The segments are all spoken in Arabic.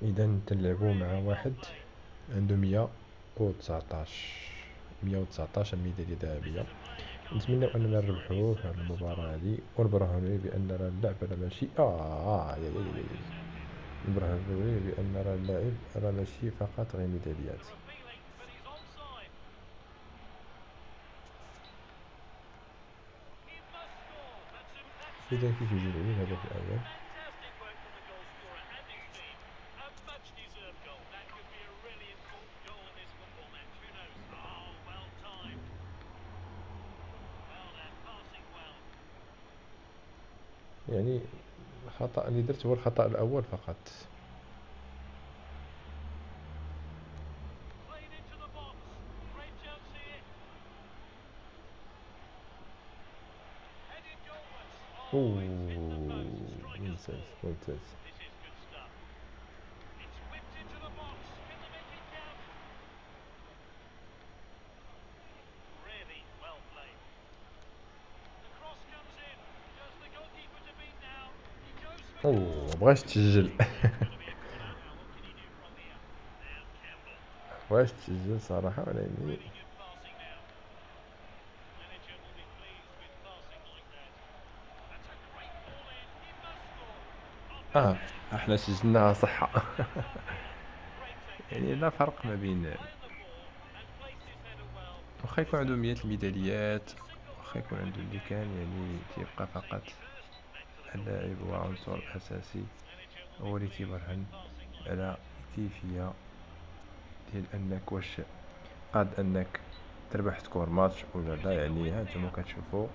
اذا تنلعبوا مع واحد عنده 119 الميداليه الذهبيه. نتمنى اننا نربحوه في هذه المباراه هذه، ونبرهنوا ليه بان راه اللعب راه ماشي نبرهنوا ليه بان راه اللاعب راه ماشي فقط غير ميداليات. اذا كيف يجي الهدف الاول. يعني الخطأ اللي درت هو الخطأ الأول فقط. أوه، ممتاز ممتاز. أوه، مبغاش تسجل. مبغاش تسجل صراحة، ولكن احنا سجلناها صحة. يعني لا فرق ما بين، واخا يكون عنده 100 الميداليات، واخا يكون عنده اللي كان، يعني تيبقى فقط اللاعب هو عنصر أساسي، هو اللي تيبرهن على كيفية ديال أنك واش قاد أنك تربح سكور ماتش ولا لا. يعني ها نتوما كتشوفوا،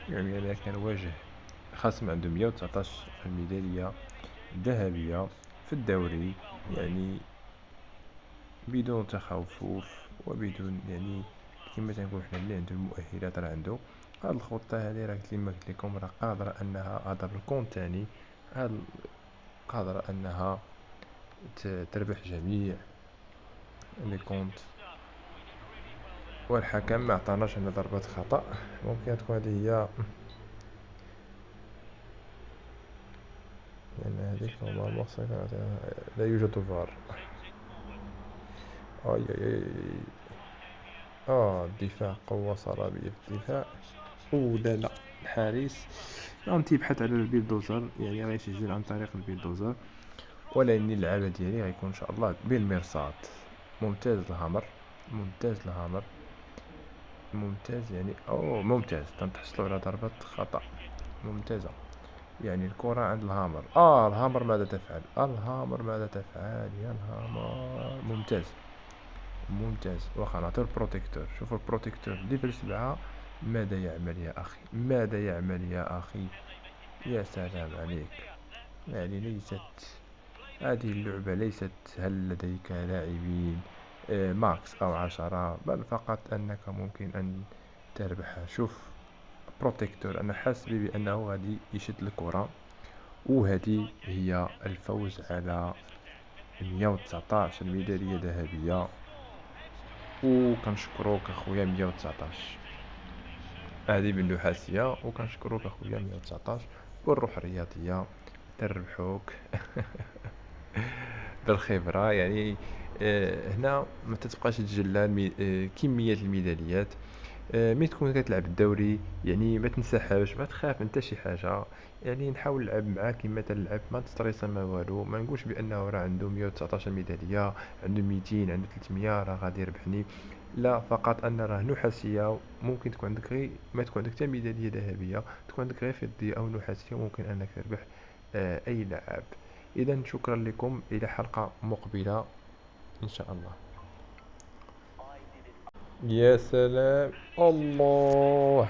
يعني أنا كنواجه خصم عنده 119 الميدالية الذهبية في الدوري، يعني بدون تخوف وبدون، يعني كما تنقول حنا اللي عنده المؤهلات راه عنده. هاد الخطة هادي راه كما قلت لكم راه قادرة انها هذا بالكونت تاني، هاد قادرة انها تربح جميع لي كونت. والحكم ما عطاناش هنا ضربة خطأ، ممكن تكون هذه هي، لأن هذيك نورمالمون لا يوجد فار. اي اي اي. الدفاع، قوة صلابية في الدفاع. لا لا، الحارس راهم تيبحث على البيلدوزر، يعني غيسجل عن طريق البيلدوزر، ولكن اللعابة ديالي غيكون ان شاء الله بالمرصاد. ممتاز الهامر، ممتاز الهامر، ممتاز. يعني ممتاز، تنتحصلوا على ضربة خطأ ممتازة. يعني الكرة عند الهامر. الهامر ماذا تفعل؟ الهامر ماذا تفعل يا الهامر؟ ممتاز ممتاز. واخا نعطيو البروتيكتور، شوفوا البروتيكتور ليفل 7 ماذا يعمل يا أخي، ماذا يعمل يا أخي، يا سلام عليك. يعني هذه اللعبة ليست هل لديك لاعبين ماكس أو 10، بل فقط أنك ممكن أن تربحها. شوف بروتيكتور، أنا حاسس بأنه غادي يشد الكرة، وهذه هي الفوز على 119 الميدالية الذهبية. وكنشكروك اخويا 119، هذه بالنحاسية، وكنشكروك اخويا 119 بالروح الرياضية تربحوك. بالخبرة يعني. هنا ما تتبقاش تجلى كمية الميداليات. ملي تكون كتلعب الدوري، يعني ما تنسحبش، ما تخاف انت شي حاجه. يعني نحاول نلعب معاه كما تلعب، ما تستريس ما والو، ما نقولش بانه راه عنده 119 ميداليه، عنده 200، عنده 300 راه غادي يربحني. لا، فقط ان راه نحاسيه، ممكن تكون عندك غير، ما تكون عندك حتى ميداليه ذهبيه، تكون عندك غير فضيه او نحاسيه، ممكن انك تربح اي لاعب. اذا شكرا لكم، الى حلقه مقبله ان شاء الله. يا سلام، الله،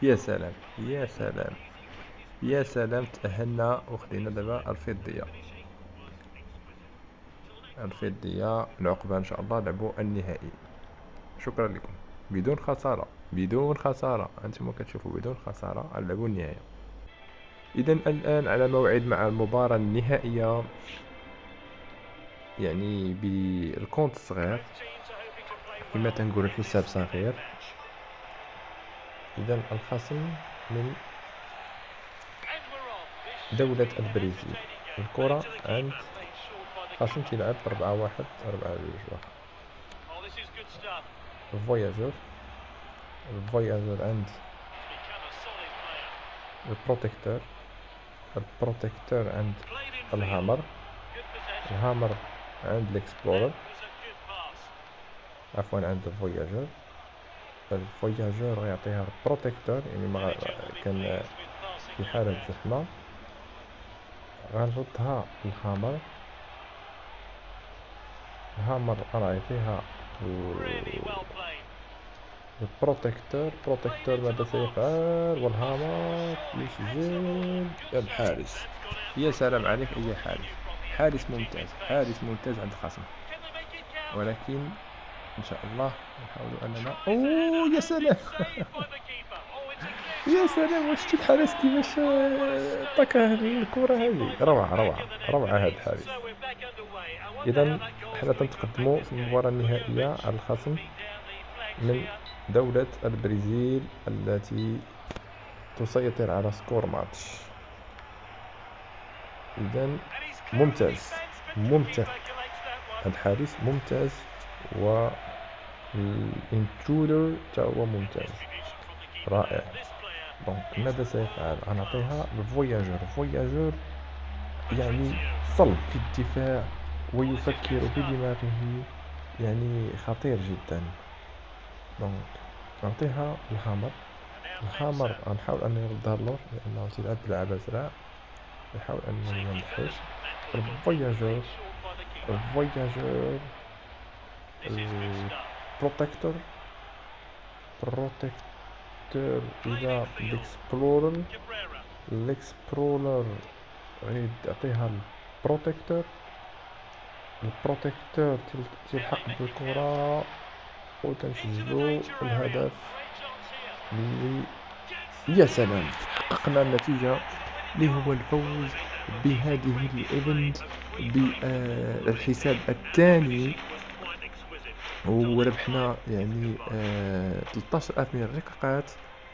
يا سلام يا سلام يا سلام. تأهلنا وخدينا دابا الفضية العقبة إن شاء الله لعبوا النهائي. شكرا لكم. بدون خسارة، بدون خسارة، أنتم كتشوفوا بدون خسارة نلعبوا النهائي. إذا الآن على موعد مع المباراة النهائية، يعني بالكونت الصغير كما تنقول الحساب صغير. إذا الخصم من دولة البرازيل، الكرة عند خاصم تيلعب 4-1 4-2 واخا. الفواياجور عند البروتيكتور عند الهامر عند الاكسبلورر، عفوا عند الفواياجور غيعطيها البروتيكتور، يعني ما كان في حالة زحمة غنردها الهامر غنعطيها البروتيكتور ماذا سيفعل؟ والهامر يسجل الحارس. يا سلام عليك أي حارس ممتاز عند الخصم، ولكن إن شاء الله نحاول أننا يا سلام يا سلام، واش شتي الحارس كيفاش طاك الكرة هذه؟ روعة هذا الحارس. إذا حنا تنتقدموا في المباراة النهائية على الخصم من دولة البرازيل التي تسيطر على سكور ماتش. إذا ممتاز الحارس ممتاز، والانترودر تا هو ممتاز رائع. دونك ماذا سيفعل؟ غنعطيها الفواياجور يعني صلب في الدفاع ويفكر بدماغه، يعني خطير جدا. دونك نعطيها الهامر غنحاول انني نردها اللور لانه تيلعب بلعبة زرع، نحاول انني نحوس الفواياجور البروتيكتور الى الاكسبلورر غيد يعطيها البروتيكتور تلحق بالكرة وتنسجلو الهدف اللي يا سلام حققنا النتيجة اللي هو الفوز بهذه الايفنت بالحساب الثاني، وربحنا يعني 13,000 من الرقاقات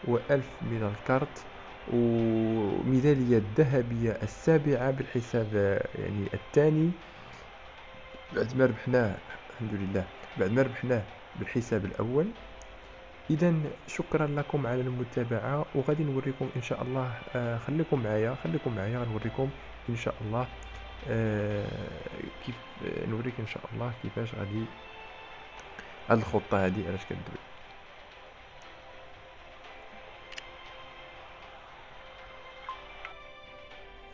و1000 من الكارت، وميدالية الذهبية السابعة بالحساب يعني الثاني بعد ما ربحناه الحمد لله، بعد ما ربحناه بالحساب الأول. إذا شكرا لكم على المتابعة، وغادي نوريكم إن شاء الله خليكم معايا غنوريكم إن شاء الله كيف نوريك إن شاء الله كيفاش غادي هاد الخطة هادي علاش كدوي.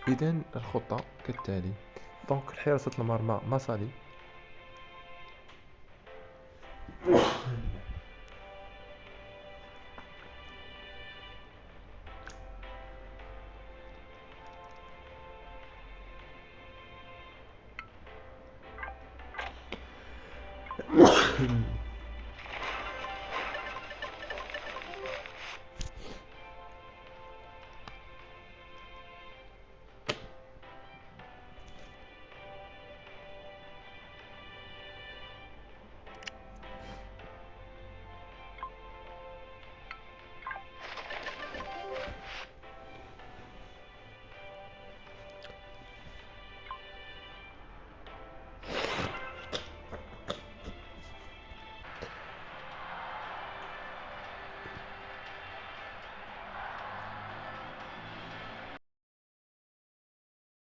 إذا الخطة كالتالي. دونك حراسة المرمى مصالي،